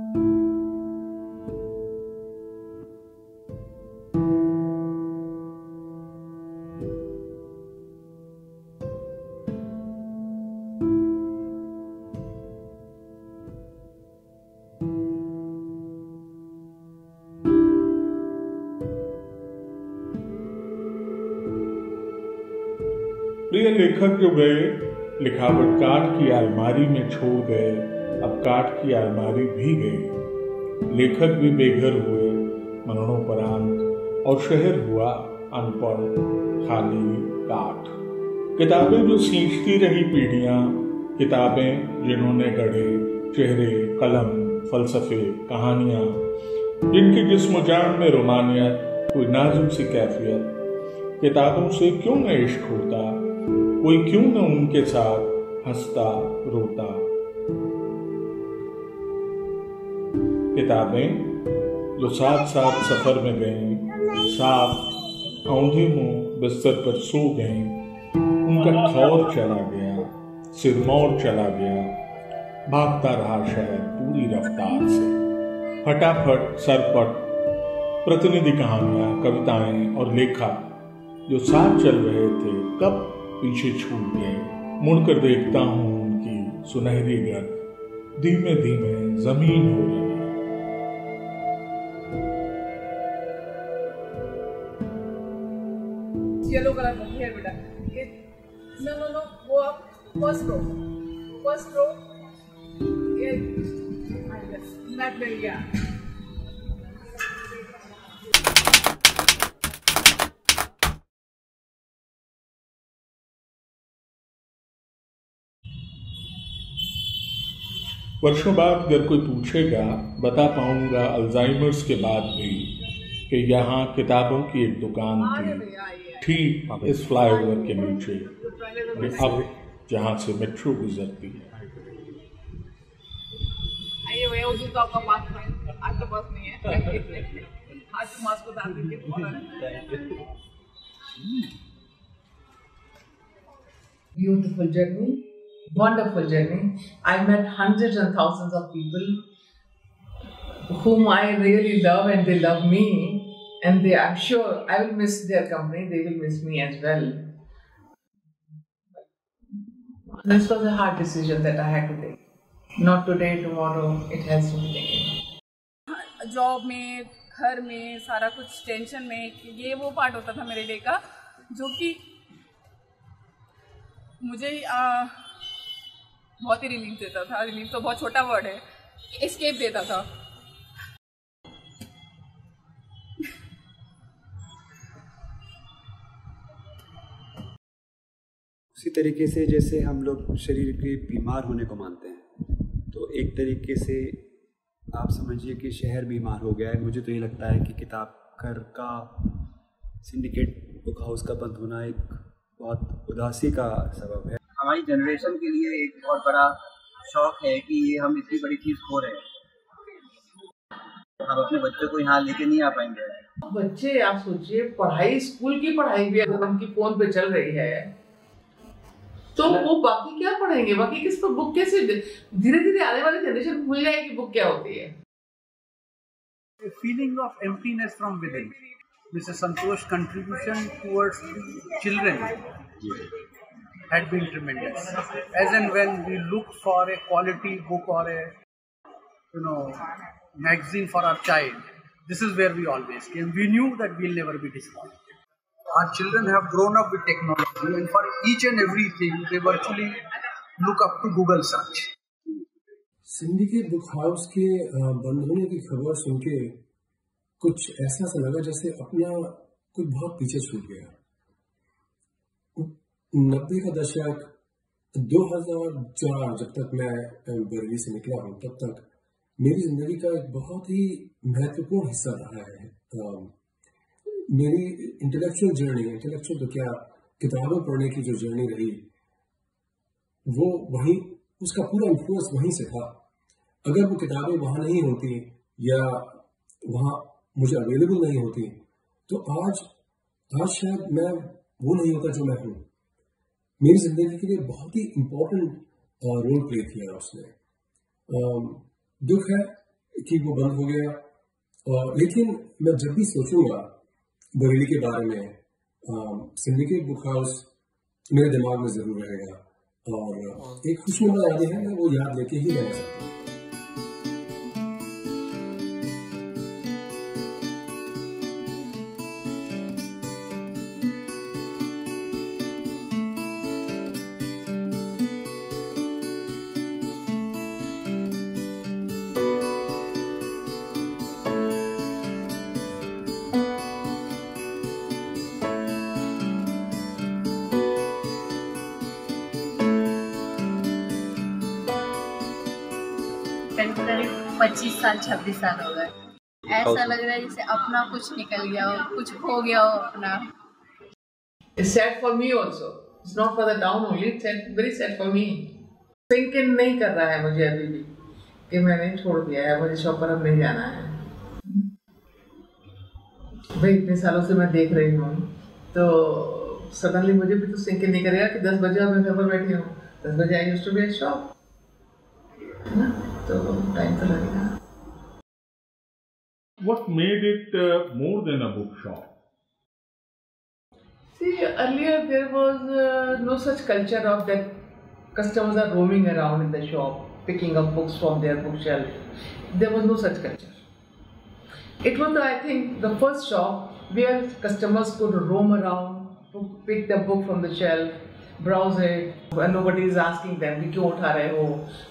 प्रिय लेखक जो गए, लिखावट काठ की अलमारी में छोड़ गए, अब काठ की अलमारी भी गई। लेखक भी बेघर हुए, मरणोपरांत, और शहर हुआ अनपढ़, खाली काठ। किताबें जो सींचती रही पीढ़ियां, किताबें जिन्होंने गढ़े चेहरे, कलम, फलसफे, कहानियां, जिनकी जिस्म जान में रोमानियत, कोई नाजुक सी कैफियत। किताबों से क्यों न इश्क होता, कोई क्यों न उनके साथ हंसता रोता। किताबें जो साथ साथ सफर में गईं, साथ औंधे मुंह बिस्तर पर सो गईं, उनका ठौर चला गया, सिरमौर चला गया, भागता रहा शहर पूरी रफ्तार से। फटाफट सरपट प्रतिनिधि कहानियां, कविताएं और लेखक जो साथ चल रहे थे, कब पीछे छूट गए। मुड़कर देखता हूं उनकी सुनहरी गर्द धीमे धीमे जमीन हो रही है। येलो कलर है बेटा। नो वो आप फर्स्ट रो ये नेट मिल गया। वर्षों बाद अगर कोई पूछेगा, बता पाऊंगा अल्जाइमर्स के बाद भी कि यहाँ किताबों की एक दुकान थी, ठीक इस फ्लाईओवर के नीचे, अब जहाँ से मेट्रो गुजरती है। तो आपका बात आज तो बस नहीं है। आज मास्क को डाल दीजिए। Beautiful journey. Wonderful journey. I met hundreds and thousands of people whom I really love and they love me, and I'm sure I will miss their company, they will miss me as well. This was a hard decision that I had to take. Not today, tomorrow, it has to be taken. Job में, घर में, सारा कुछ tension में, ये वो part होता था मेरे डे का, जो कि मुझे बहुत ही रिलीफ देता था। रिलीफ तो बहुत छोटा वर्ड है, एस्केप देता था। उसी तरीके से जैसे हम लोग शरीर के बीमार होने को मानते हैं, तो एक तरीके से आप समझिए कि शहर बीमार हो गया है। मुझे तो ये लगता है कि किताब घर का सिंडिकेट बुक हाउस का बंद होना एक बहुत उदासी का सबब है। हमारी जनरेशन के लिए एक बहुत बड़ा शौक है कि ये हम इतनी बड़ी चीज़ खो रहे हैं। हम अपने बच्चों को यहाँ लेके नहीं आ पाएंगे। बच्चे आप सोचिए, पढ़ाई, स्कूल की पढ़ाई भी अगर उनकी फोन पे चल रही है तो वो बाकी क्या पढ़ेंगे, बाकी किस पर बुक कैसे, धीरे धीरे आने वाली जनरेशन भूल जाएगी बुक क्या होती है। Feeling of emptiness from within, Mr. Santosh's contribution towards the children had been tremendous. As and when we look for a quality book or a magazine for our child, this is where we always came. We knew that we'll never be disappointed. Our children have grown up with technology, and for each and everything, they virtually look up to Google search. Syndicate book house के बंद होने की खबर सुन के कुछ ऐसा सा लगा जैसे अपना कुछ बहुत पीछे छूट गया। 90 का दशक, 2004 जब तक मैं बरेली से निकला हूँ, तब तक मेरी जिंदगी का एक बहुत ही महत्वपूर्ण हिस्सा रहा है। मेरी इंटेलेक्चुअल जर्नी, इंटेलेक्चुअल तो क्या, किताबें पढ़ने की जो जर्नी रही, वो वहीं, उसका पूरा इन्फ्लुएंस वहीं से था। अगर वो किताबें वहां नहीं होती या वहां मुझे अवेलेबल नहीं होती, तो आज शायद मैं वो नहीं होता जो मैं हूँ। मेरी जिंदगी के लिए बहुत ही इम्पोर्टेंट रोल प्ले किया उसने। दुख है कि वो बंद हो गया। लेकिन मैं जब भी सोचूंगा बरेली के बारे में, सिंडिकेट बुक हाउस मेरे दिमाग में जरूर रहेगा, और एक खुशनुमा यादें हैं, मैं वो याद लेके ही रहना चाहता हूँ। करीब 25 साल 26 साल हो गए। ऐसा लग रहा है जैसे अपना कुछ निकल गया हो, कुछ हो गया हो अपना। It's sad for me also. It's not for the town only. It's sad, very sad for me. Sink in नहीं कर रहा है मुझे अभी भी कि मैंने छोड़ दिया है, मुझे शॉप पर अब नहीं जाना है। भाई इतने सालों से मैं देख रही हूँ, तो सडनली मुझे भी तो सिंक इन नहीं करेगा कि 10 बजे मैं घर पर बैठी हूँ। 10 बजे I used to be at shop, तो टाइम तो लगेगा। What made it more than a bookshop? See, earlier there was no such culture of that customers are roaming around in the shop, picking up books from their bookshelf. There was no such culture. It was, I think, the first shop where customers could roam around, pick the book from the shelf, browse it, and nobody is asking them, "क्यों उठा रहे हो?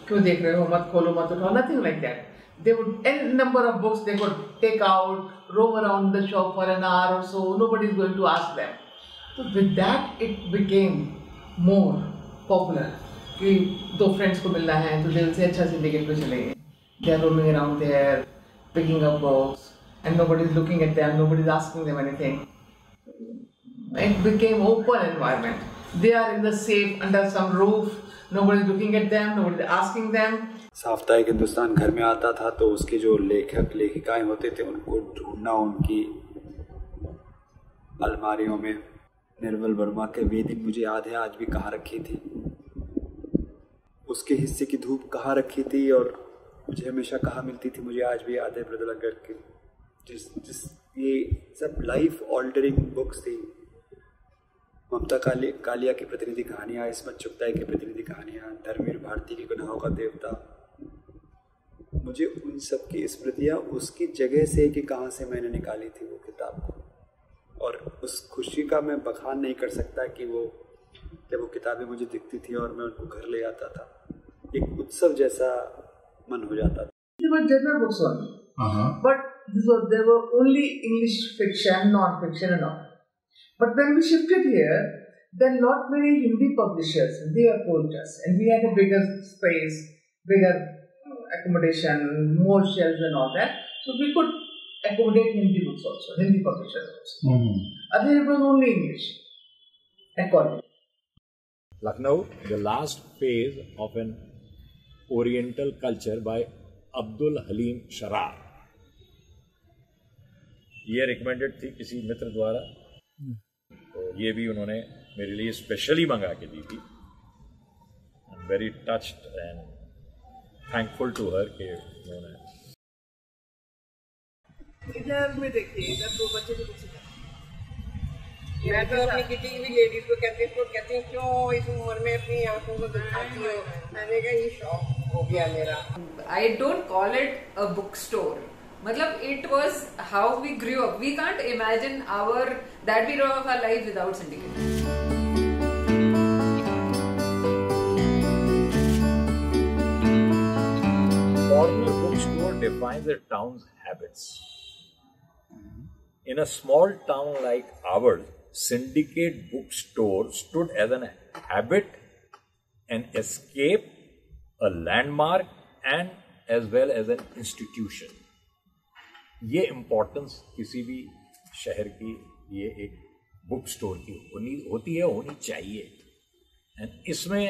क्यों देख रहे हो? मत खोलो, मत उठाओ." Nothing like that. They would, any number of books they could take out, roam around the shop for an hour or so. Nobody is going to ask them. So with that, it became more popular. कि दो friends को मिलना है, तो दिल से अच्छा syndicate पे चलेंगे. They are roaming around there, picking up books, and nobody is looking at them. Nobody is asking them anything. It became open environment. They are in the safe under some roof. Nobody is looking at them. Nobody is asking them. साप्ताहिक हिंदुस्तान घर में आता था तो उसके जो लेखक लेखिकाएं होते थे उनको ढूंढना, उनकी अलमारियों में निर्मल वर्मा के वे दिन मुझे याद है आज भी कहाँ रखी थी, उसके हिस्से की धूप कहाँ रखी थी और मुझे हमेशा कहाँ मिलती थी, मुझे आज भी याद है मृदुलगढ़ के जिस ये सब लाइफ ऑल्टरिंग बुक्स थी। ममता कालिया की प्रतिनिधि कहानियाँ, इस्मत चुगताई की प्रतिनिधि कहानियाँ, धर्मवीर भारती की गुनाहों का देवता, मुझे उन सब की स्मृतियाँ उसकी जगह से कि कहाँ से मैंने निकाली थी वो किताब को, और उस खुशी का मैं बखान नहीं कर सकता कि वो जब वो किताबें मुझे दिखती थी और मैं उनको घर ले आता था, एक उत्सव जैसा मन हो जाता था। They were general books only, but they were only English fiction, non-fiction and all. But when we shifted here, then not many Hindi publishers, they approached us, and we had a bigger space, bigger accommodation, more shelves and all that. So we could accommodate Hindi books also, Hindi publishers also. Otherwise it was only English at college. Lucknow, the last phase of an Oriental culture by Abdul Halim Sharar. ये recommended थी किसी मित्र द्वारा, तो ये भी उन्होंने मेरे लिए स्पेशली मंगा के दी थी। I am very touched and thankful to her के उन्होंने। इधर में देखिए, इधर दो बच्चे भी कुछ मैं तो अपनी किटी भी लेडीज को कहती हूँ क्यों इस उम्र में अपनी आंखों को दिखाती हो, मैंने कहा ये शौक हो गया मेरा। I don't call it a book store, मतलब it was how we grew up. We can't imagine that period of our life without Syndicate. Corner bookstore defines a town's habits. In a small town like ours, Syndicate bookstore stood as an habit, an escape, a landmark, and as well as an institution. ये importance किसी भी शहर की ये एक book store की होती है, होनी चाहिए। एंड इसमें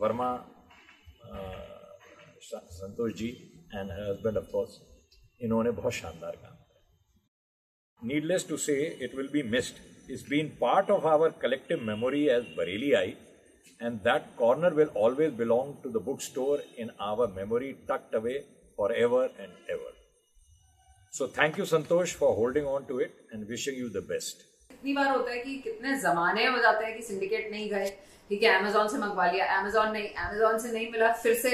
Verma Santosh ji and husband of course, इन्होंने बहुत शानदार काम किया। Needless to say it will be missed, it's been part of our collective memory as Bareillyites, and that corner will always belong to the bookstore in our memory, tucked away forever and ever. So thank you Santosh for holding on to it and wishing you the best. कितनी बार होता है कि कितने जमाने हो जाते हैं कि सिंडिकेट नहीं गए, ठीक है अमेजोन से मंगवा लिया, अमेजोन से नहीं मिला, फिर से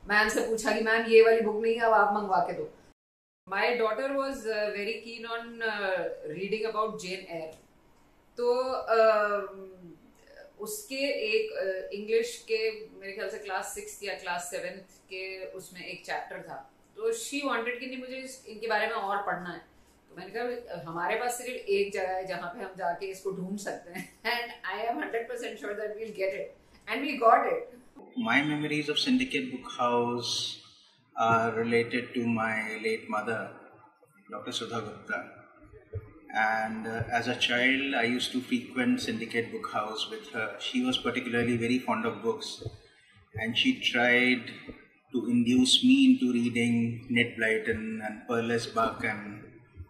मैम से पूछा कि मैम ये वाली बुक नहीं है, अब आप मंगवा के दो. My daughter was very keen on reading about Jane Eyre. तो उसके एक इंग्लिश के मेरे ख्याल से क्लास 6 या क्लास 7 के उसमें एक चैप्टर था, तो शी वांटेड कि नहीं मुझे इनके बारे में और पढ़ना है. तो मैंने कहा हमारे पास सिर्फ एक जगह है जहाँ पे हम जाके इसको ढूंढ सकते हैं, and I am 100% sure that we will get it, and we got it. My memories of Syndicate Book House are related to my late mother, Dr. Sudha Gupta. And as a child, I used to frequent Syndicate Book House with her. She was particularly very fond of books, and she tried to induce me into reading Ned Blyton and Perles Buck and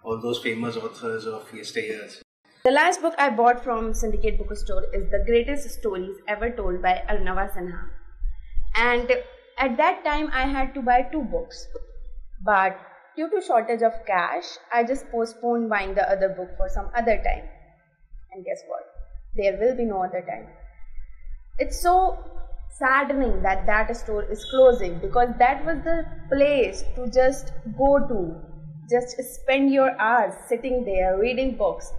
all those famous authors of yesteryears. The last book I bought from Syndicate Bookstore is The Greatest Stories Ever Told by Arnava Sinha. And at that time, I had to buy 2 books. But due to shortage of cash, I just postponed buying the other book for some other time. And guess what? There will be no other time. It's so saddening that that store is closing, because that was the place to just go to. Just spend your hours sitting there reading books.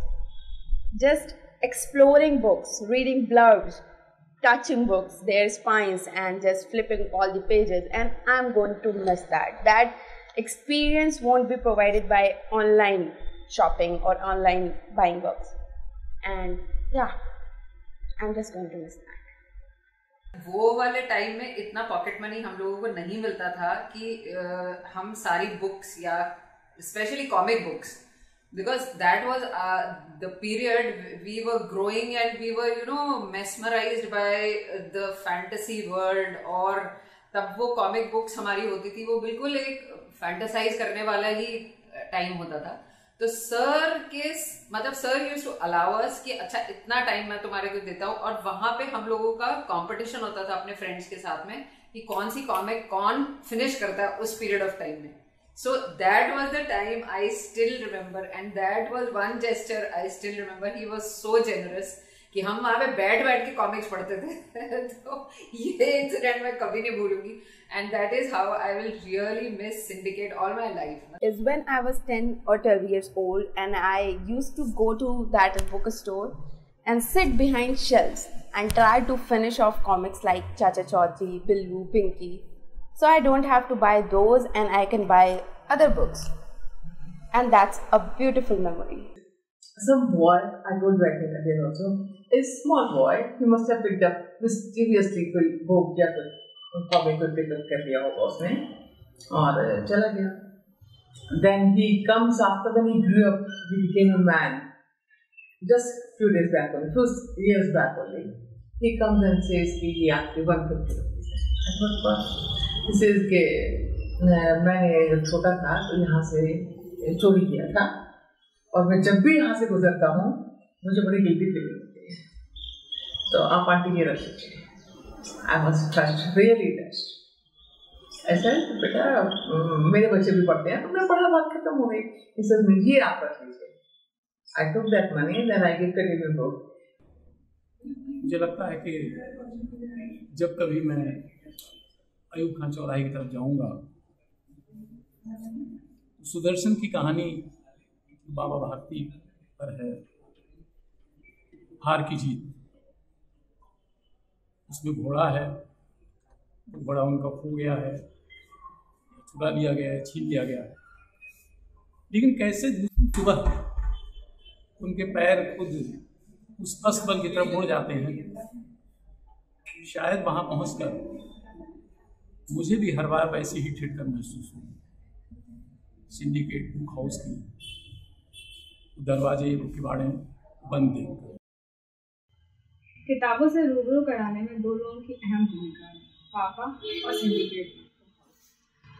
Just exploring books, reading blurbs, touching books, their spines, and just flipping all the pages. And I'm going to miss that. That experience won't be provided by online shopping or online buying books. And yeah, I'm just going to miss that. वो वाले time में इतना pocket money हम लोगों को नहीं मिलता था कि हम सारी बुक्स या specially comic books, because that was the period we were growing and we were mesmerized by the fantasy world. और तब वो कॉमिक बुक्स हमारी होती थी, वो बिल्कुल एक फैंटेसाइज करने वाला ही टाइम होता था. तो sir used to allow us कि अच्छा इतना टाइम मैं तुम्हारे को देता हूँ, और वहां पे हम लोगों का कंपटीशन होता था अपने फ्रेंड्स के साथ में कि कौन सी कॉमिक कौन फिनिश करता है उस पीरियड ऑफ टाइम में. So that was the time I still remember, and that was one gesture I still remember. He was so generous कि हम वहाँ पे बैठ के कॉमिक्स पढ़ते थे. तो ये इंसिडेंट मैं कभी नहीं भूलूंगी, and that is how I will really miss Syndicate all my life. Is when I was 10 or 12 years old, and I used to go to that bookstore and sit behind shelves and try to finish off comics like Chacha Chaudhary, Billu, Pinky. So I don't have to buy those, and I can buy other books. And that's a beautiful memory. Some boy, I told you again also, a small boy, he must have picked up mysteriously कोई book या कोई comic को pick up कर लिया होगा उसने और चला गया. Then he comes after, when he grew up, he became a man. Just few days back only, few years back only, he comes and says कि ये आपके 150 rupees. I thought what? He says कि मैंने जब छोटा था तो यहाँ से चोरी किया था, और मैं जब भी यहाँ से गुजरता हूँ मुझे बड़ी गिल्टी फीलिंग होती है, तो आप आंटी ये रख लीजिए. I was touched, really touched. ऐसा है बेटा, मेरे बच्चे भी पढ़ते हैं, तुमने पढ़ा, बात खत्म हो गई. इसमें ये आप रख लीजिए. I took that money, then I give it to book. मुझे लगता है कि जब कभी मैं अयूब खान चौराहे की तरफ जाऊंगा, सुदर्शन की कहानी बाबा भारती पर है, हार की जीत. उसमें घोड़ा है, घोड़ा उनका खो गया है, चुरा लिया गया है, छीन लिया गया है, लेकिन कैसे सुबह उनके पैर खुद उस अस्तबल की तरफ मुड़ जाते हैं. शायद वहां पहुंचकर मुझे भी हर बार वैसे ही ठिठकर महसूस हुआ. सिंडिकेट बुक हाउस की दरवाजे, किवाड़े बंद देखकर. किताबों से रूबरू कराने में 2 लोगों की अहम भूमिका है, पापा और सिंडिकेट.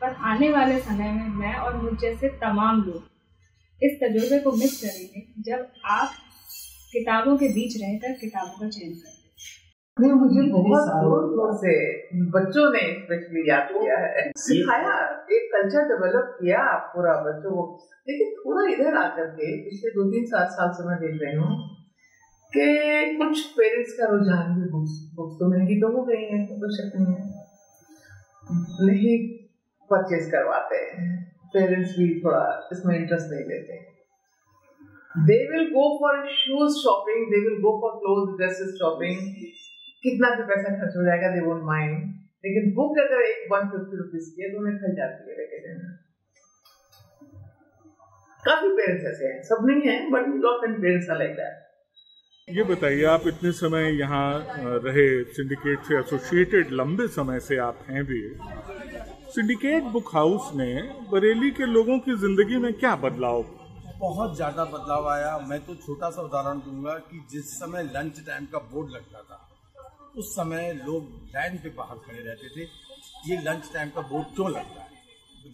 पर आने वाले समय में मैं और मुझ जैसे तमाम लोग इस तजुर्बे को मिस करेंगे जब आप किताबों के बीच रहकर किताबों का चयन करें. नहीं, मुझे बहुत दूर से बच्चों ने स्पेशली याद किया है, सिखाया, एक कल्चर डेवलप किया पूरा बच्चों को। लेकिन थोड़ा इधर आकर के पिछले 2-3-7 साल से मैं देख रही हूँ कि कुछ पेरेंट्स का रुझान भी बुक्स तो महंगी तो हो गई है, तो कुछ शक नहीं है, नहीं परचेज करवाते हैं पेरेंट्स भी, थोड़ा इसमें इंटरेस्ट नहीं लेते। They will go for shoes shopping, they will go for clothes, dresses shopping, कितना भी पैसा खर्च हो जाएगा they won't mind, लेकिन बुक अगर एक 150 रुपीज की है तो उन्हें खर्च जाती है लेके जाना। काफी पेरेंट्स ऐसे हैं, सब नहीं है, but lot and parents are like that. ये बताइए, आप इतने समय यहाँ रहे, सिंडिकेट से एसोसिएटेड लंबे समय से आप हैं भी, सिंडिकेट बुक हाउस ने बरेली के लोगों की जिंदगी में क्या बदलाव? बहुत ज़्यादा बदलाव आया। मैं तो छोटा सा उदाहरण दूंगा कि जिस समय लंच टाइम का बोर्ड लगता था, उस समय लोग लाइन पे बाहर खड़े रहते थे, ये लंच टाइम का बोर्ड क्यों लगता है,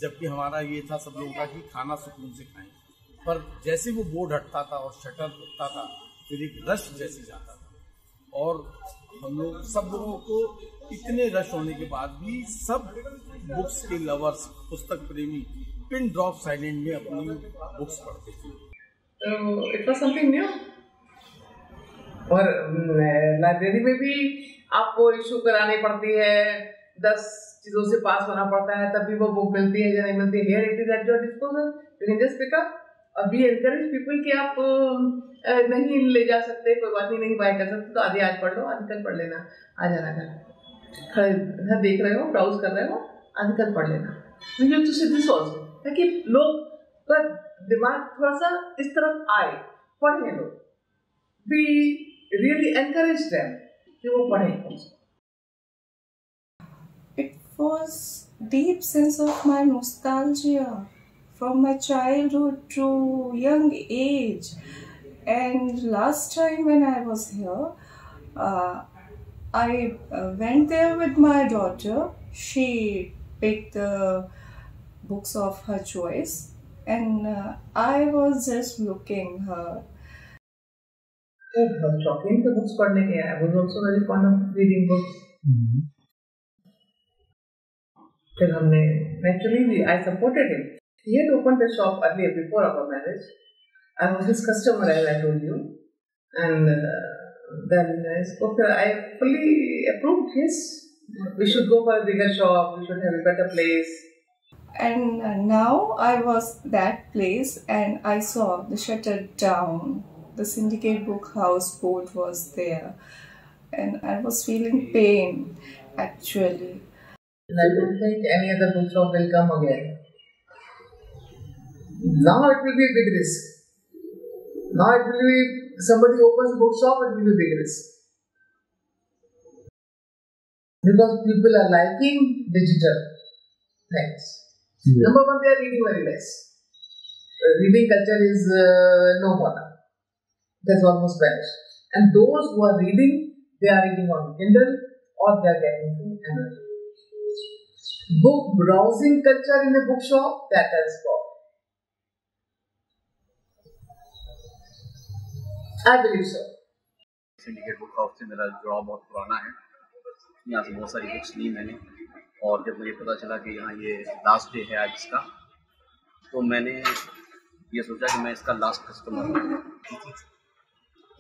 जबकि हमारा ये था सब लोगों का कि खाना सुकून से खाएं। पर जैसे वो बोर्ड हटता था और शटर उठता था, फिर एक रश जैसे जाता था, और हम लोग सब लोगों को इतने रश होने के बाद भी सब बुक्स के लवर्स, पुस्तक प्रेमी पिन ड्रॉप साइलेंट में अपनी बुक्स पढ़ते थे। तो इट वाज समथिंग न्यू। और लाइब्रेरी में भी आपको इशू करानी पड़ती है, 10 चीजों से पास होना पड़ता है, तब भी वो बुक मिलती है या नहीं मिलती है। Here it is at your disposal, you can just pick up. और वी एनकरेज पीपल कि आप नहीं ले जा सकते, कोई बात नहीं बाय कर सकते, तो आधी आज पढ़ लो, आधी कल पढ़ लेना, आ जाना घर देख रहे हो, ब्राउज कर रहे हो, आधी कल पढ़ लेना। वी यूज्ड टू से दिस आल्सो, ताकि लोग का दिमाग थोड़ा सा इस तरफ आए, पढ़े लोग। वी रियली एनकरेज देम कि वो पढ़ें। It was deep sense of my nostalgia from my childhood to young age. And last time when I was here, I went there with my daughter. She picked the books of her choice, and I was just looking her. It was shocking to books पढ़ने के. I was also very fond of reading books. फिर हमने naturally I supported him. He had opened a shop earlier before our marriage. I was his customer, as I told you, and then I fully approved his. We should go for a bigger shop. We should have a better place. And now I was that place, and I saw the shutter down. The Syndicate Book House board was there, and I was feeling pain actually. And I don't think any other book shop will come again. Now it will be a big risk. Now it will be, somebody opens a bookshop, it will be a big risk. Because people are liking digital things. Yeah. Number one, they are reading very less. Reading culture is no more now. It has almost vanished. And those who are reading, they are reading on Kindle or they are getting through Amazon. Book browsing culture in a bookshop, that has gone. I believe so. Syndicate book house से मेरा जुड़ाव बहुत पुराना है। यहाँ से बहुत सारी बुक्स ली मैंने, और जब मुझे पता चला कि यहाँ ये लास्ट डे है आज इसका, तो मैंने ये सोचा कि मैं इसका लास्ट कस्टमर हूँ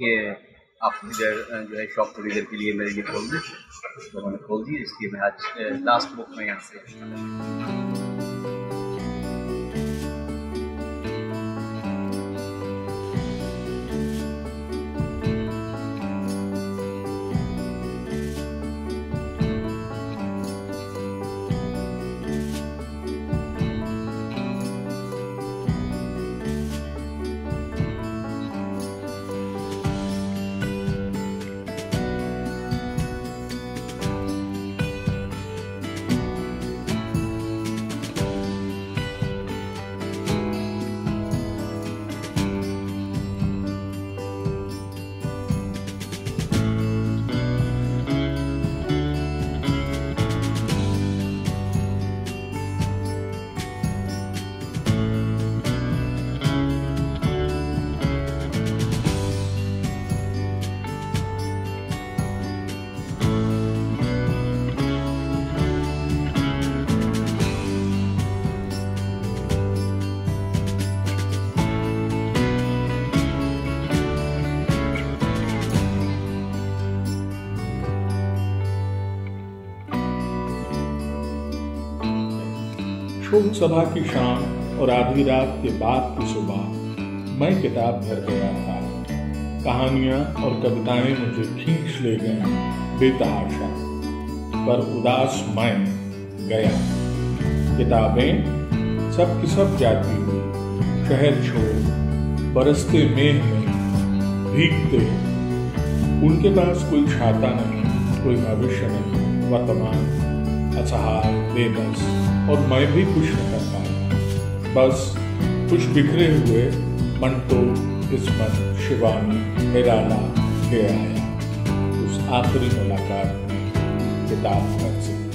कि आप जो है शॉप थोड़ी देर के लिए मेरे लिए खोल दें। तो मैंने खोल दी, इसलिए मैं आज लास्ट बुक में यहाँ से। शोक सभा की शाम और आधी रात के बाद की सुबह मैं किताब घर गया था। कहानियां और कविताएं मुझे खींच ले गईं बेतहाशा, पर उदास मैं गया। किताबें सब की सब जाती हुई शहर छोड़ बरसते मेघ में भीगते। उनके पास कोई छाता नहीं, कोई भविष्य नहीं, वर्तमान असहाय बेबस, और मैं भी कुछ न कर पाया। बस कुछ बिखरे हुए मंटो, किस्मत, शिवानी, निराला ले आया उस आखिरी मुलाकात में किताब घर से।